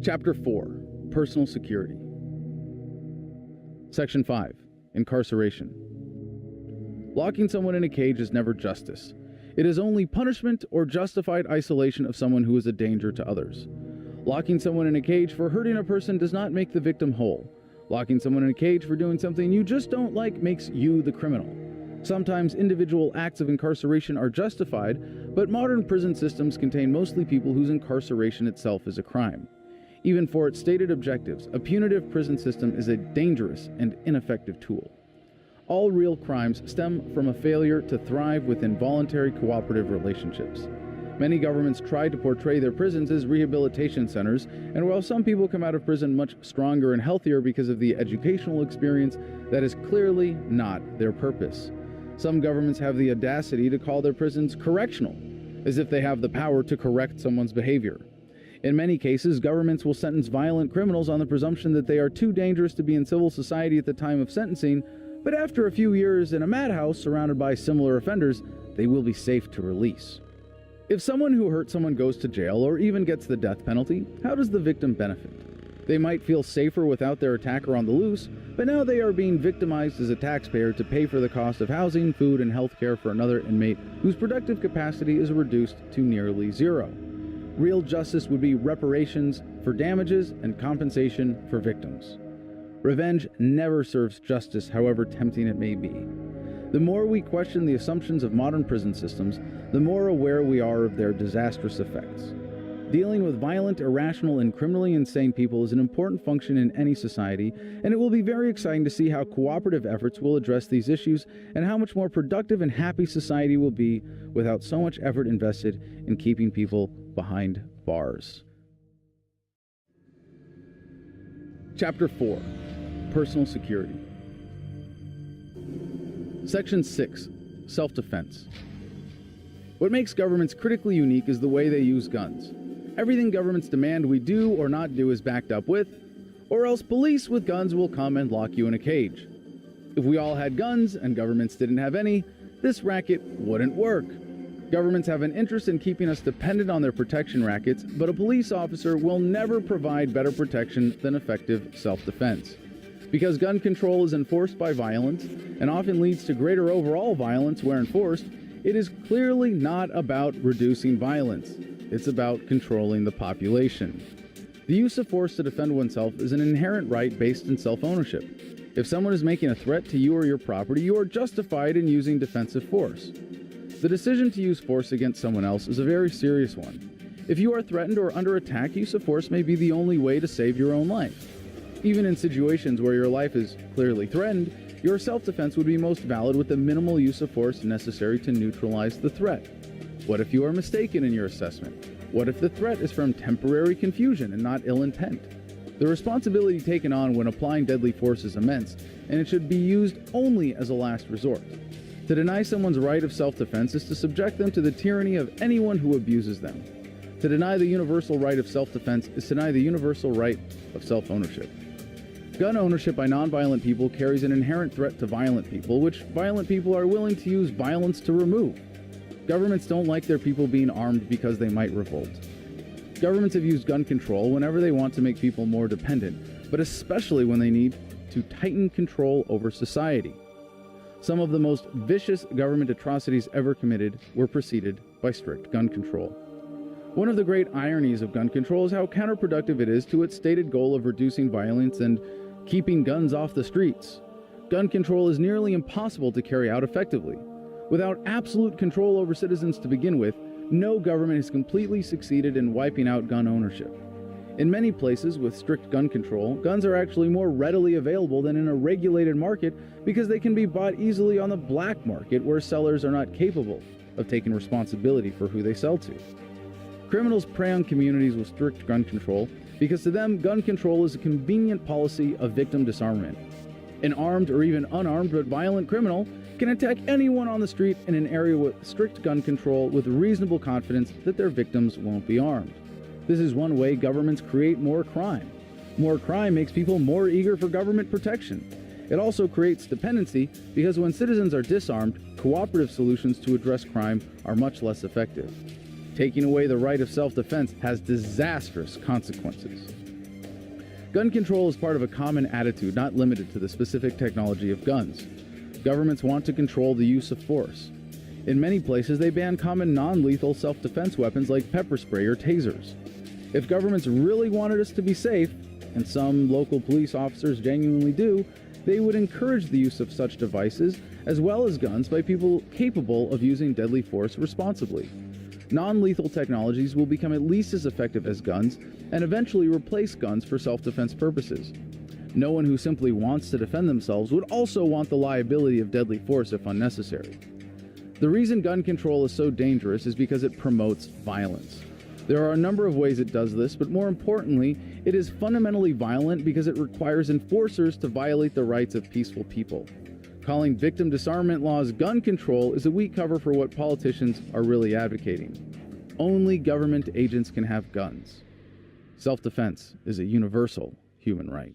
Chapter 4. Personal Security. Section 5. Incarceration. Locking someone in a cage is never justice. It is only punishment or justified isolation of someone who is a danger to others. Locking someone in a cage for hurting a person does not make the victim whole. Locking someone in a cage for doing something you just don't like makes you the criminal. Sometimes individual acts of incarceration are justified, but modern prison systems contain mostly people whose incarceration itself is a crime. Even for its stated objectives, a punitive prison system is a dangerous and ineffective tool. All real crimes stem from a failure to thrive within voluntary cooperative relationships. Many governments try to portray their prisons as rehabilitation centers, and while some people come out of prison much stronger and healthier because of the educational experience, that is clearly not their purpose. Some governments have the audacity to call their prisons correctional, as if they have the power to correct someone's behavior. In many cases, governments will sentence violent criminals on the presumption that they are too dangerous to be in civil society at the time of sentencing, but after a few years in a madhouse surrounded by similar offenders, they will be safe to release. If someone who hurt someone goes to jail or even gets the death penalty, how does the victim benefit? They might feel safer without their attacker on the loose, but now they are being victimized as a taxpayer to pay for the cost of housing, food, and health care for another inmate whose productive capacity is reduced to nearly zero. Real justice would be reparations for damages and compensation for victims. Revenge never serves justice, however tempting it may be. The more we question the assumptions of modern prison systems, the more aware we are of their disastrous effects. Dealing with violent, irrational, and criminally insane people is an important function in any society, and it will be very exciting to see how cooperative efforts will address these issues and how much more productive and happy society will be without so much effort invested in keeping people behind bars. Chapter 4. Personal Security. Section 6. Self-defense. What makes governments critically unique is the way they use guns. Everything governments demand we do or not do is backed up with, or else police with guns will come and lock you in a cage. If we all had guns and governments didn't have any, this racket wouldn't work. Governments have an interest in keeping us dependent on their protection rackets, but a police officer will never provide better protection than effective self-defense. Because gun control is enforced by violence, and often leads to greater overall violence where enforced, it is clearly not about reducing violence. It's about controlling the population. The use of force to defend oneself is an inherent right based in self-ownership. If someone is making a threat to you or your property, you are justified in using defensive force. The decision to use force against someone else is a very serious one. If you are threatened or under attack, use of force may be the only way to save your own life. Even in situations where your life is clearly threatened, your self-defense would be most valid with the minimal use of force necessary to neutralize the threat. What if you are mistaken in your assessment? What if the threat is from temporary confusion and not ill intent? The responsibility taken on when applying deadly force is immense, and it should be used only as a last resort. To deny someone's right of self-defense is to subject them to the tyranny of anyone who abuses them. To deny the universal right of self-defense is to deny the universal right of self-ownership. Gun ownership by nonviolent people carries an inherent threat to violent people, which violent people are willing to use violence to remove. Governments don't like their people being armed because they might revolt. Governments have used gun control whenever they want to make people more dependent, but especially when they need to tighten control over society. Some of the most vicious government atrocities ever committed were preceded by strict gun control. One of the great ironies of gun control is how counterproductive it is to its stated goal of reducing violence and keeping guns off the streets. Gun control is nearly impossible to carry out effectively. Without absolute control over citizens to begin with, no government has completely succeeded in wiping out gun ownership. In many places with strict gun control, guns are actually more readily available than in a regulated market because they can be bought easily on the black market where sellers are not capable of taking responsibility for who they sell to. Criminals prey on communities with strict gun control because to them, gun control is a convenient policy of victim disarmament. An armed or even unarmed but violent criminal can attack anyone on the street in an area with strict gun control with reasonable confidence that their victims won't be armed. This is one way governments create more crime. More crime makes people more eager for government protection. It also creates dependency because when citizens are disarmed, cooperative solutions to address crime are much less effective. Taking away the right of self-defense has disastrous consequences. Gun control is part of a common attitude not limited to the specific technology of guns. Governments want to control the use of force. In many places, they ban common non-lethal self-defense weapons like pepper spray or tasers. If governments really wanted us to be safe, and some local police officers genuinely do, they would encourage the use of such devices as well as guns by people capable of using deadly force responsibly. Non-lethal technologies will become at least as effective as guns and eventually replace guns for self-defense purposes. No one who simply wants to defend themselves would also want the liability of deadly force if unnecessary. The reason gun control is so dangerous is because it promotes violence. There are a number of ways it does this, but more importantly, it is fundamentally violent because it requires enforcers to violate the rights of peaceful people. Calling victim disarmament laws gun control is a weak cover for what politicians are really advocating. Only government agents can have guns. Self-defense is a universal human right.